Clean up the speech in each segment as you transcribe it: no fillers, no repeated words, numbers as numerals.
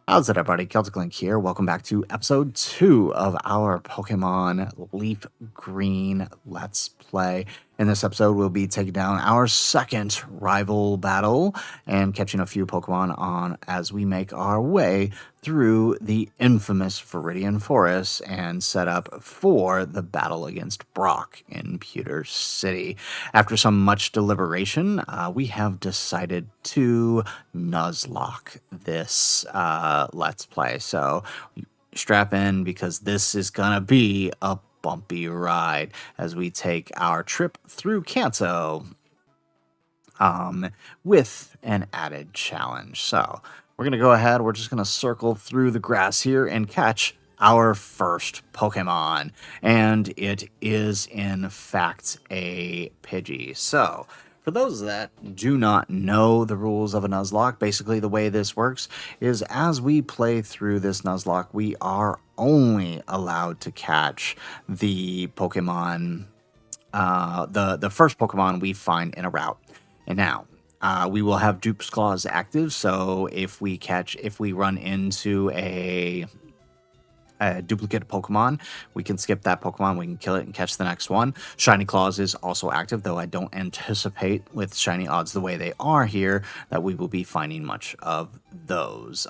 How's it, everybody? CelticLink here. Welcome back to episode 2 of our Pokemon Leaf Green Let's Play. In this episode, we'll be taking down our second rival battle and catching a few Pokemon on as we make our way through the infamous Viridian Forest and set up for the battle against Brock in Pewter City. After some much deliberation, we have decided to nuzlocke this Let's Play. So strap in because this is going to be a bumpy ride as we take our trip through Kanto with an added challenge. So we're going to go ahead. We're just going to circle through the grass here and catch our first Pokemon. And it is, in fact, a Pidgey. So for those that do not know the rules of a Nuzlocke, basically the way this works is as we play through this Nuzlocke, we are only allowed to catch the Pokemon, the first Pokemon we find in a route. And now, we will have Dupe's Claws active, so if we run into a duplicate Pokemon, we can skip that Pokemon, we can kill it and catch the next one. Shiny Claws is also active, though I don't anticipate with shiny odds the way they are here that we will be finding much of those.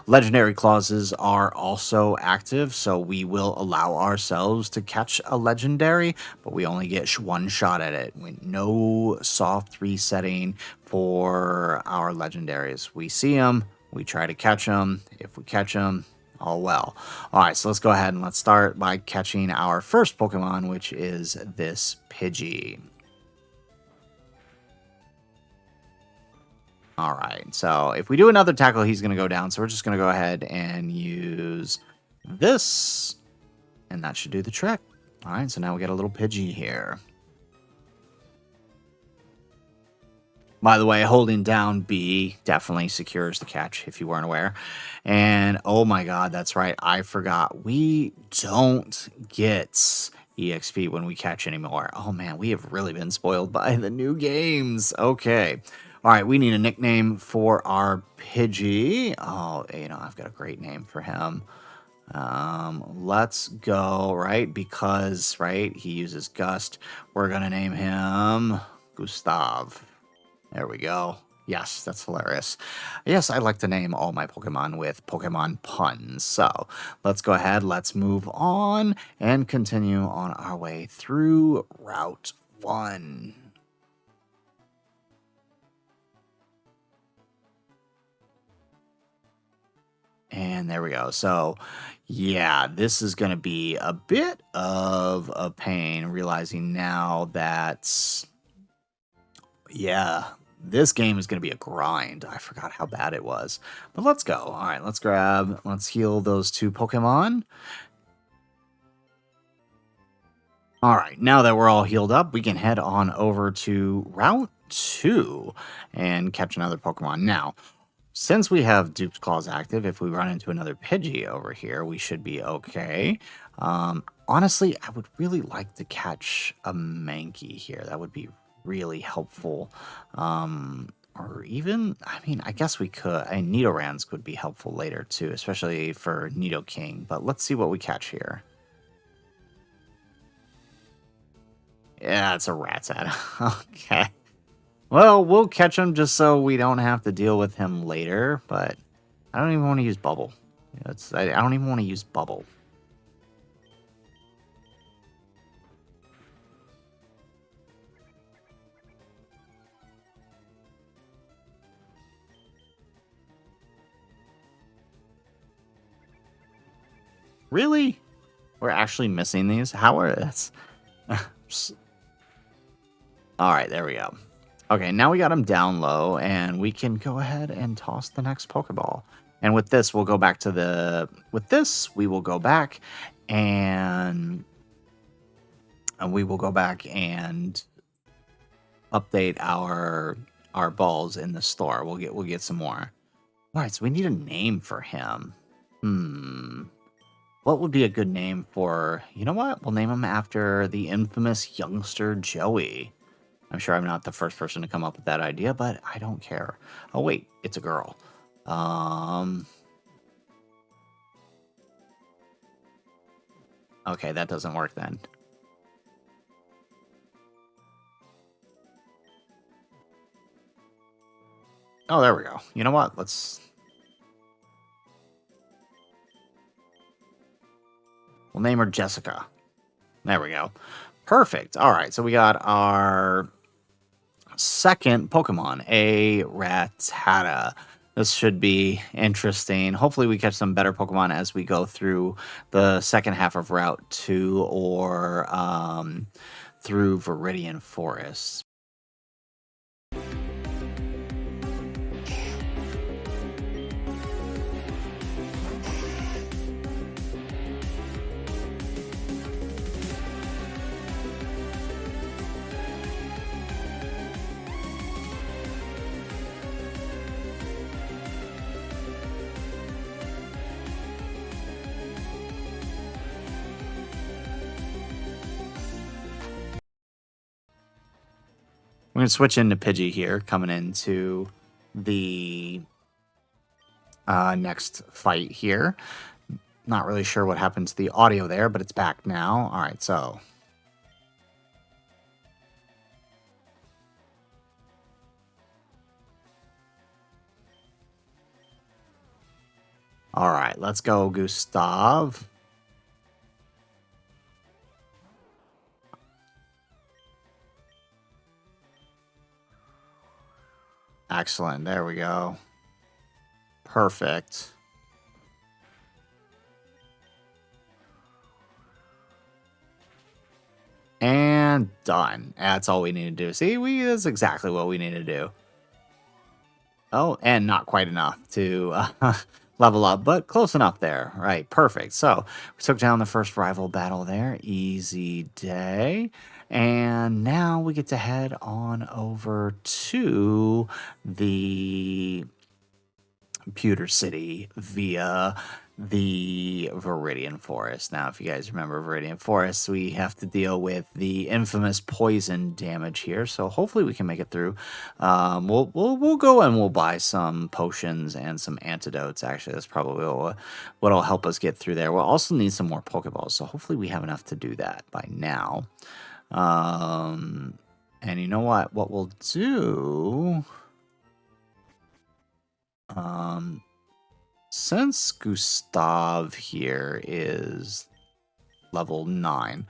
Legendary Clauses are also active, so we will allow ourselves to catch a legendary, but we only get one shot at it. No soft resetting for our legendaries. We see them, we try to catch them. If we catch them, all well. All right, so let's go ahead and let's start by catching our first Pokemon, which is this Pidgey. All right, so if we do another tackle, he's going to go down. So we're just going to go ahead and use this, and that should do the trick. All right, so now we got a little Pidgey here. By the way, holding down B definitely secures the catch, if you weren't aware. And, oh my god, that's right, I forgot. We don't get EXP when we catch anymore. Oh man, we have really been spoiled by the new games. Okay. All right, we need a nickname for our Pidgey. Oh, I've got a great name for him. Let's go, right? Because, right, he uses Gust. We're going to name him Gustav. There we go. Yes, that's hilarious. Yes, I like to name all my Pokemon with Pokemon puns. So let's go ahead, let's move on and continue on our way through Route 1. And there we go. So, yeah, this is going to be a bit of a pain, realizing now that, yeah, this game is going to be a grind. I forgot how bad it was. But let's go. All right, let's heal those two Pokemon. All right, now that we're all healed up, we can head on over to Route 2 and catch another Pokemon. Now, since we have Dupe's Claws active, if we run into another Pidgey over here, we should be okay. Honestly, I would really like to catch a Mankey here. That would be really helpful. Or even, I mean, I guess we could. Nidorans could be helpful later too, especially for Nidoking. But let's see what we catch here. Yeah, it's a Rattata. Okay. Well, we'll catch him just so we don't have to deal with him later, but I don't even want to use Bubble. I don't even want to use Bubble. Really? We're actually missing these? How are this? All right, there we go. Okay, now we got him down low, and we can go ahead and toss the next Pokeball. And with this, we'll go back to the... With this, we will go back and we will go back and update our balls in the store. We'll get some more. All right, so we need a name for him. What would be a good name for... You know what? We'll name him after the infamous youngster Joey. I'm sure I'm not the first person to come up with that idea, but I don't care. Oh, wait, it's a girl. Okay, that doesn't work then. Oh, there we go. You know what? We'll name her Jessica. There we go. Perfect. All right, so we got our second Pokemon, a Rattata. This should be interesting. Hopefully we catch some better Pokemon as we go through the second half of Route 2 or through Viridian Forest. We're going to switch into Pidgey here, coming into the next fight here. Not really sure what happened to the audio there, but it's back now. All right, so... All right, let's go, Gustav. Excellent. There we go. Perfect. And done. That's all we need to do. See, that's exactly what we need to do. Oh, and not quite enough to level up, but close enough there. Right, perfect. So we took down the first rival battle there. Easy day. And now we get to head on over to the Pewter City via the Viridian Forest. Now, if you guys remember Viridian Forest, we have to deal with the infamous poison damage here. So hopefully we can make it through. We'll go and we'll buy some potions and some antidotes. Actually, that's probably what'll help us get through there. We'll also need some more Pokeballs. So hopefully we have enough to do that by now. And you know what? What we'll do... Since Gustav here is level 9,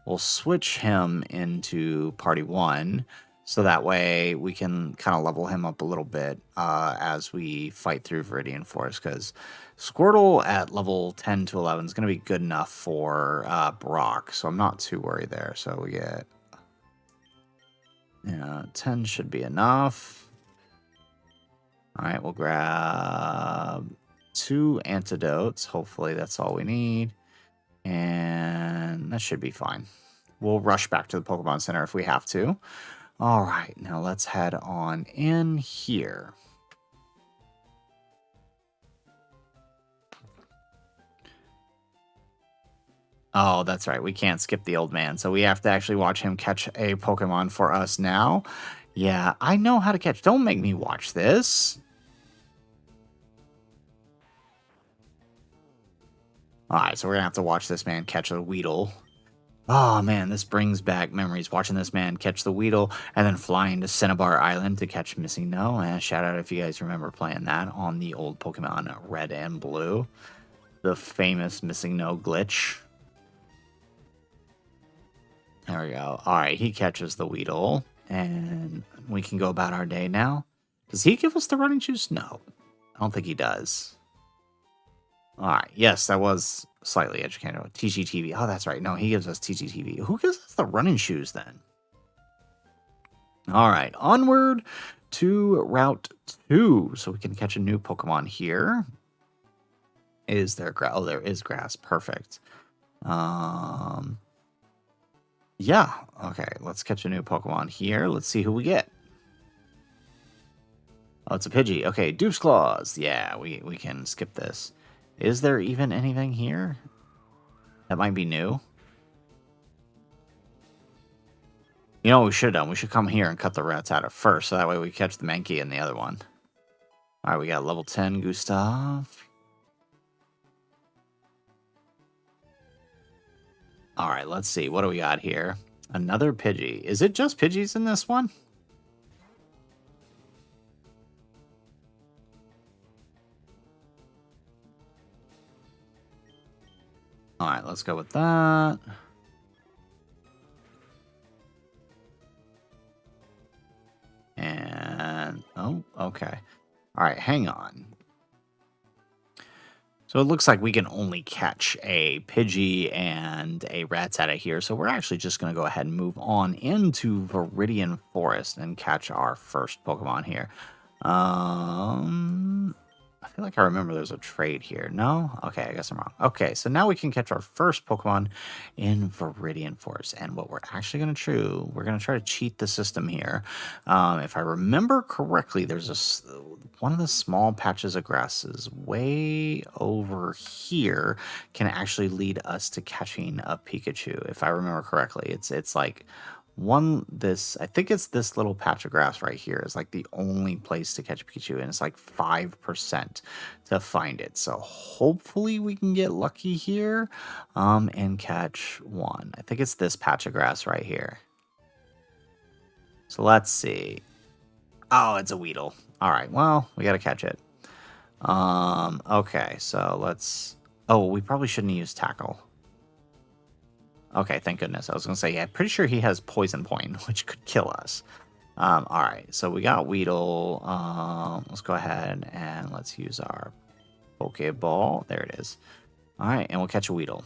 we'll switch him into Party 1, so that way we can kind of level him up a little bit as we fight through Viridian Forest, because Squirtle at level 10 to 11 is going to be good enough for Brock, so I'm not too worried there. So we get 10 should be enough. All right, we'll grab 2 antidotes. Hopefully that's all we need. And that should be fine. We'll rush back to the Pokemon Center if we have to. All right, now let's head on in here. Oh, that's right. We can't skip the old man. So we have to actually watch him catch a Pokemon for us now. Yeah, I know how to catch. Don't make me watch this. Alright, so we're going to have to watch this man catch a Weedle. Oh, man, this brings back memories. Watching this man catch the Weedle and then flying to Cinnabar Island to catch Missing No. And shout out if you guys remember playing that on the old Pokemon Red and Blue. The famous Missing No glitch. There we go. Alright, he catches the Weedle. And we can go about our day now. Does he give us the running shoes? No. I don't think he does. Alright, yes, that was slightly educated. TGTV. Oh, that's right. No, he gives us TGTV. Who gives us the running shoes then? Alright, onward to Route 2. So we can catch a new Pokemon here. Is there grass? Oh, there is grass. Perfect. Yeah, okay. Let's catch a new Pokemon here. Let's see who we get. Oh, it's a Pidgey. Okay, Dupe's Claws. Yeah, we can skip this. Is there even anything here? That might be new. You know what we should have done? We should come here and cut the rats out of first, so that way we catch the Mankey and the other one. Alright, we got level 10 Gustav. All right, let's see. What do we got here? Another Pidgey. Is it just Pidgeys in this one? All right, let's go with that. And, oh, okay. All right, hang on. So it looks like we can only catch a Pidgey and a Rattata here. So we're actually just going to go ahead and move on into Viridian Forest and catch our first Pokemon here. I feel like I remember there's a trade here. No? Okay, I guess I'm wrong. Okay, so now we can catch our first Pokemon in Viridian Forest. And what we're actually going to do, we're going to try to cheat the system here. If I remember correctly, there's one of the small patches of grasses way over here can actually lead us to catching a Pikachu. If I remember correctly, it's like I think it's this little patch of grass right here is like the only place to catch Pikachu, and it's like 5% to find it. So hopefully we can get lucky here and catch one. I think it's this patch of grass right here. So let's see. Oh, it's a Weedle. All right, well, we got to catch it. Okay, so let's... Oh, we probably shouldn't use Tackle. Okay, thank goodness. I was going to say, yeah, pretty sure he has Poison Point, which could kill us. All right, so we got Weedle. Let's go ahead and let's use our Pokeball. There it is. All right, and we'll catch a Weedle.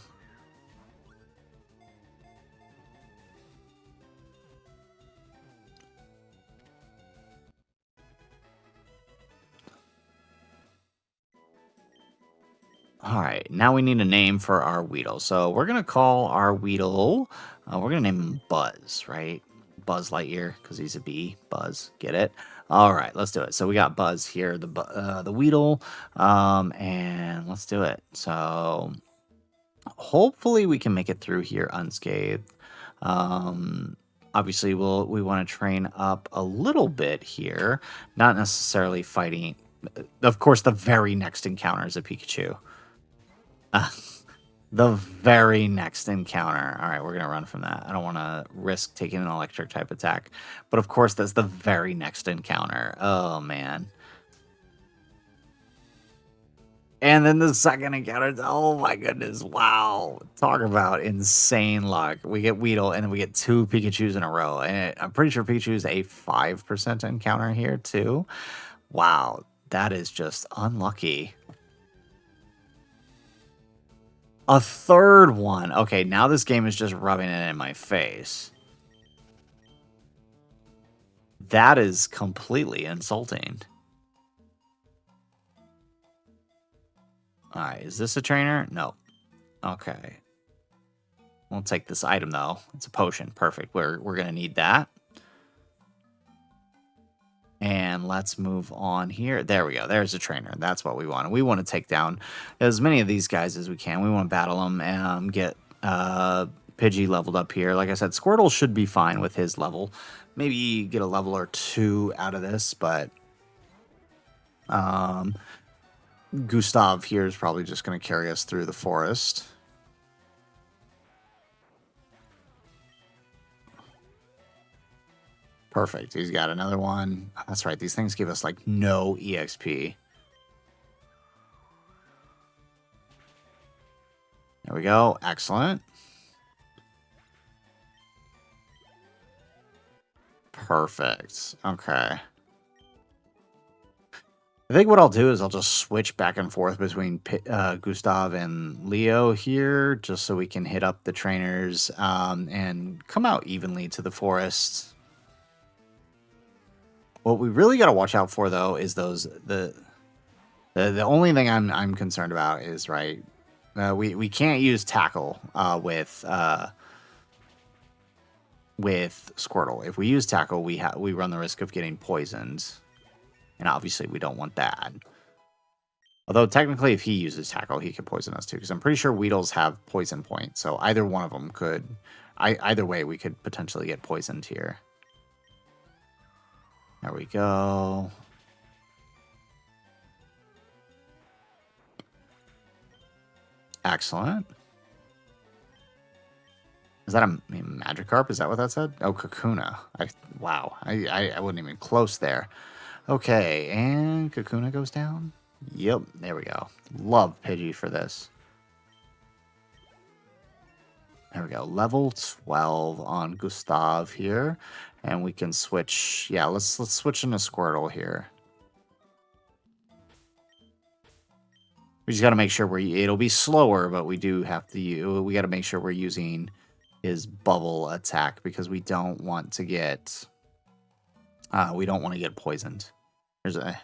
All right, now we need a name for our Weedle. So we're going to call our Weedle, we're going to name him Buzz, right? Buzz Lightyear, because he's a bee. Buzz, get it? All right, let's do it. So we got Buzz here, the Weedle, and let's do it. So hopefully we can make it through here unscathed. Obviously, we want to train up a little bit here, not necessarily fighting. Of course, the very next encounter is a Pikachu. The very next encounter. All right, we're going to run from that. I don't want to risk taking an electric type attack. But of course, that's the very next encounter. Oh, man. And then the second encounter. Oh, my goodness. Wow. Talk about insane luck. We get Weedle, and then we get 2 Pikachus in a row. And I'm pretty sure Pikachu is a 5% encounter here, too. Wow. That is just unlucky. A third one. Okay, now this game is just rubbing it in my face. That is completely insulting. All right, is this a trainer? No. Okay. We'll take this item, though. It's a potion. Perfect. We're going to need that. And let's move on here. There we go. There's a trainer. That's what we want. We want to take down as many of these guys as we can. We want to battle them and get Pidgey leveled up here. Like I said, Squirtle should be fine with his level. Maybe get a level or 2 out of this, but Gustav here is probably just going to carry us through the forest. Perfect. He's got another one. That's right. These things give us like no EXP. There we go. Excellent. Perfect. Okay. I think what I'll do is I'll just switch back and forth between Gustav and Leo here, just so we can hit up the trainers and come out evenly to the forest. What we really got to watch out for, though, is the only thing I'm concerned about is, right, we can't use Tackle with Squirtle. If we use Tackle, we run the risk of getting poisoned, and obviously we don't want that. Although technically, if he uses Tackle, he could poison us too, because I'm pretty sure Weedles have Poison Point, so either one of them could. Either way, we could potentially get poisoned here. There we go. Excellent. Is that a Magikarp? Is that what that said? Oh, Kakuna. Wow. I wasn't even close there. Okay, and Kakuna goes down. Yep, there we go. Love Pidgey for this. There we go. Level 12 on Gustav here. And we can switch. Yeah, let's switch into Squirtle here. We just got to make sure it'll be slower, but we do have to, we got to make sure we're using his bubble attack because we don't want to get, poisoned.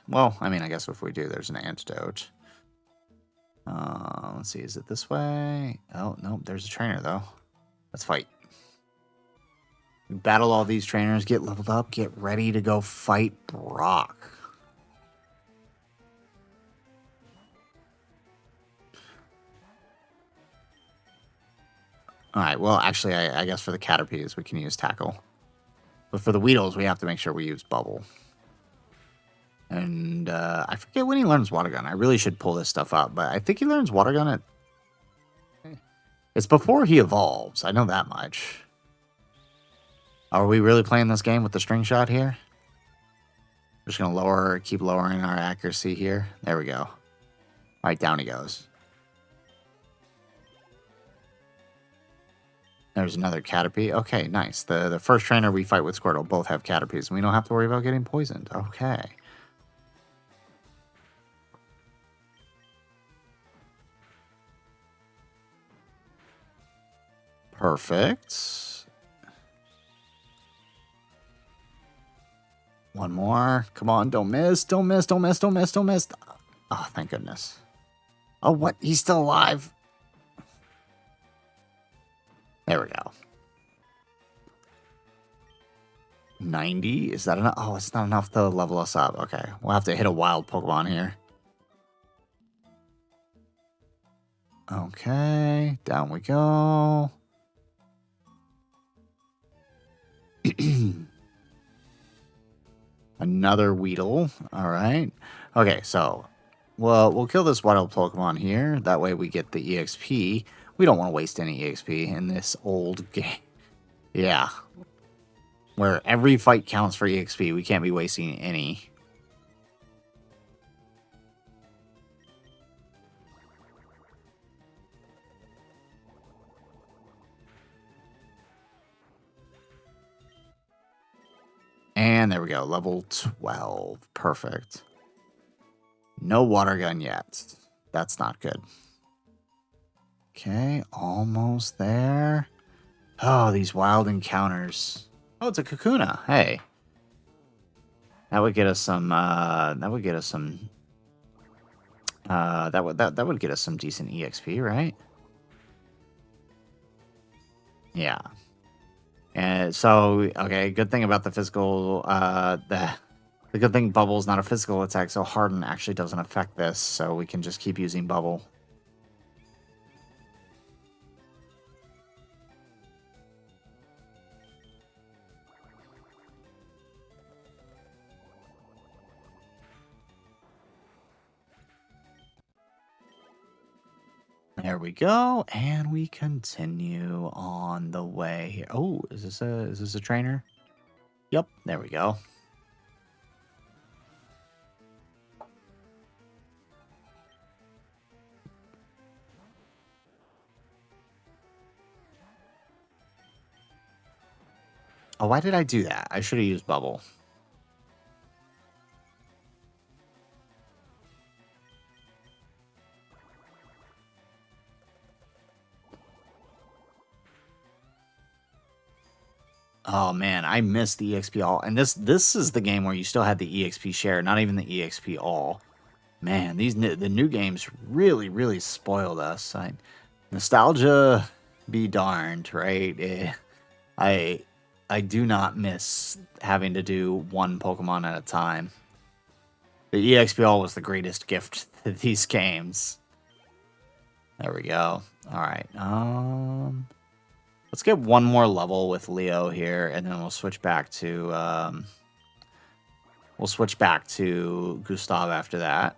Well, I mean, I guess if we do, there's an antidote. Let's see, is it this way? Oh, no, there's a trainer though. Let's fight. We battle all these trainers, get leveled up, get ready to go fight Brock. Alright, well, actually, I guess for the Caterpies, we can use Tackle. But for the Weedles, we have to make sure we use Bubble. And I forget when he learns Water Gun. I really should pull this stuff up, but I think he learns Water Gun at... It's before he evolves. I know that much. Are we really playing this game with the string shot here? We're just going to keep lowering our accuracy here. There we go. All right, down he goes. There's another Caterpie. Okay, nice. The first trainer we fight with Squirtle both have Caterpies, and we don't have to worry about getting poisoned. Okay. Perfect. One more. Come on, don't miss. Don't miss, don't miss, don't miss, don't miss. Oh, thank goodness. Oh, what? He's still alive. There we go. 90? Is that enough? Oh, it's not enough to level us up. Okay, we'll have to hit a wild Pokemon here. Okay, down we go. Another Weedle. All right. Okay, so we'll kill this wild Pokemon here. That way we get the EXP. We don't want to waste any EXP in this old game. Yeah. Where every fight counts for EXP. We can't be wasting any. And there we go. Level 12. Perfect. No Water Gun yet. That's not good. Okay, almost there. Oh, these wild encounters. Oh, it's a Kakuna. Hey. That would get us some, that would get us some decent EXP, right? Yeah. And so, okay, good thing about the physical, the good thing Bubble's not a physical attack, so Harden actually doesn't affect this, so we can just keep using Bubble. There we go, and we continue on the way here. Oh, is this a trainer? Yep, there we go. Oh, why did I do that? I should have used Bubble. Oh man, I missed the EXP all. And this is the game where you still had the EXP share, not even the EXP all. Man, the new games really spoiled us. Nostalgia be darned, right? I do not miss having to do one Pokemon at a time. The EXP all was the greatest gift to these games. There we go. All right. Let's get one more level with Leo here, and then we'll switch back to Gustav after that.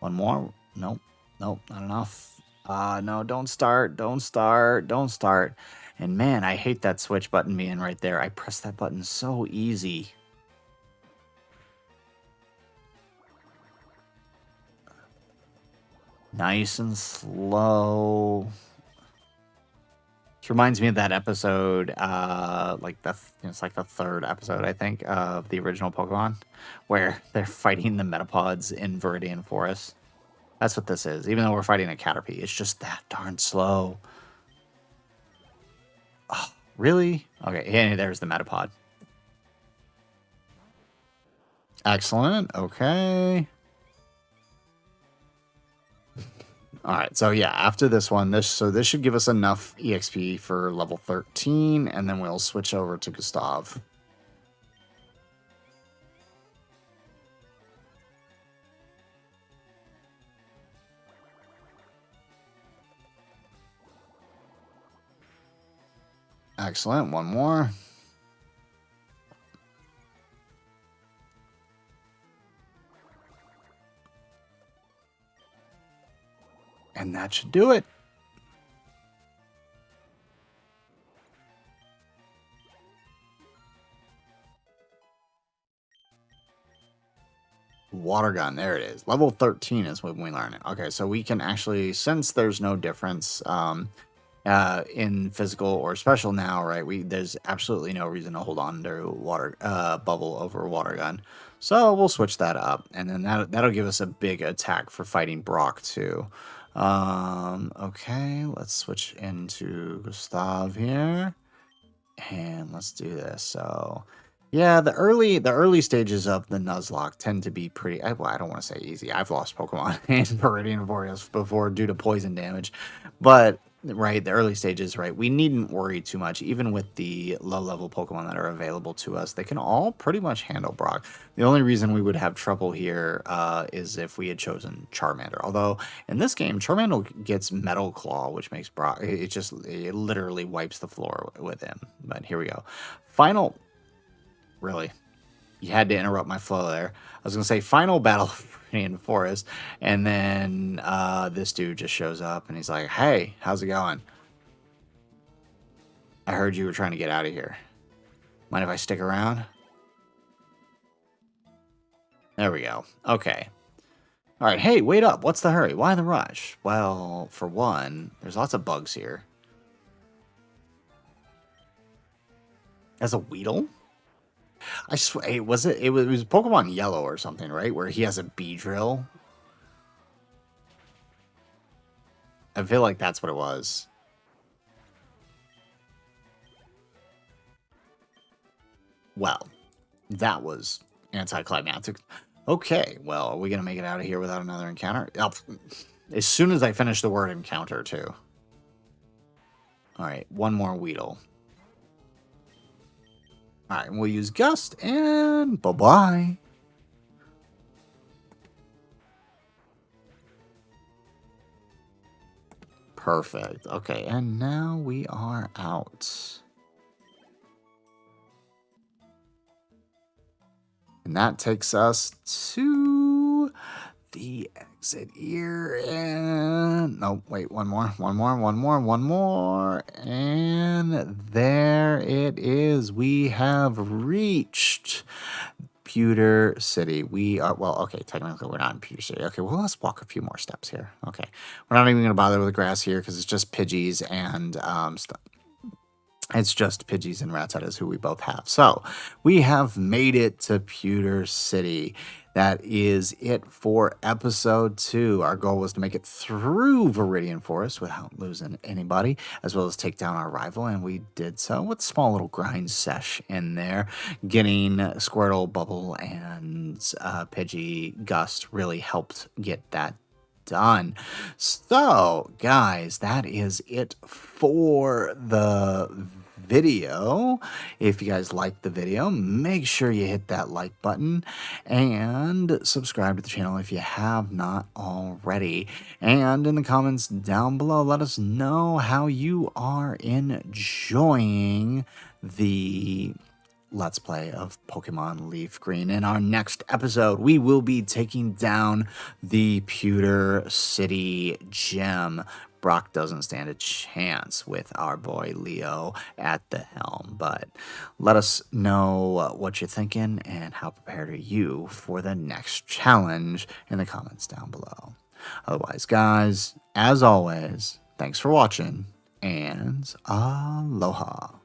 One more? Nope, not enough. No, don't start, don't start, don't start. And man, I hate that switch button being right there. I press that button so easy. Nice and slow. It reminds me of that episode, it's like the third episode, I think, of the original Pokemon, where they're fighting the Metapods in Viridian Forest. That's what this is. Even though we're fighting a Caterpie, it's just that darn slow. Oh, really? Okay, hey, there's the Metapod. Excellent. Okay. All right, so yeah, after this one, this should give us enough EXP for level 13, and then we'll switch over to Gustav. Excellent, one more. And that should do it. Water gun, there it is. Level 13 is when we learn it. Okay, so we can actually, since there's no difference in physical or special now, right? There's absolutely no reason to hold on to water bubble over water gun. So we'll switch that up, and then that'll give us a big attack for fighting Brock too. Okay, let's switch into Gustav here, and let's do this. So yeah, the early stages of the Nuzlocke tend to be pretty. Well, I don't want to say easy. I've lost Pokemon in Viridian Forest before due to poison damage, but right, the early stages, right, we needn't worry too much. Even with the low level Pokemon that are available to us, they can all pretty much handle Brock. The only reason we would have trouble here is if we had chosen Charmander. Although in this game, Charmander gets Metal Claw, which makes Brock. It literally wipes the floor with him. But here we go. Final. Really? You had to interrupt my flow there. I was going to say final battle in Forest, and then this dude just shows up, and he's like, hey, how's it going? I heard you were trying to get out of here. Mind if I stick around? There we go. Okay. All right, hey, wait up. What's the hurry? Why the rush? Well, for one, there's lots of bugs here. As a Weedle? I swear, it was Pokemon Yellow or something, right? Where he has a Beedrill. I feel like that's what it was. Well, that was anticlimactic. Okay, well, are we going to make it out of here without another encounter? As soon as I finish the word encounter, too. All right, one more Weedle. All right, we'll use Gust, and bye-bye. Perfect. Okay, and now we are out. And that takes us to the exit here. And no, wait, one more. And there it is. We have reached Pewter City. We are, well, okay, technically we're not in Pewter City. Okay, well, let's walk a few more steps here. Okay, we're not even going to bother with the grass here because it's just Pidgeys and stuff. It's just Pidgeys and Rattatas who we both have. So we have made it to Pewter City. That is it for episode 2. Our goal was to make it through Viridian Forest without losing anybody, as well as take down our rival, and we did so with a small little grind sesh in there. Getting Squirtle, Bubble, and Pidgey Gust really helped get that done. So, guys, that is it for the video. If you guys liked the video, make sure you hit that like button and subscribe to the channel if you have not already. And in the comments down below, let us know how you are enjoying the Let's Play of Pokemon Leaf Green. In our next episode, we will be taking down the Pewter City gym. Brock doesn't stand a chance with our boy Leo at the helm, but let us know what you're thinking and how prepared are you for the next challenge in the comments down below. Otherwise, guys, as always, thanks for watching, and aloha.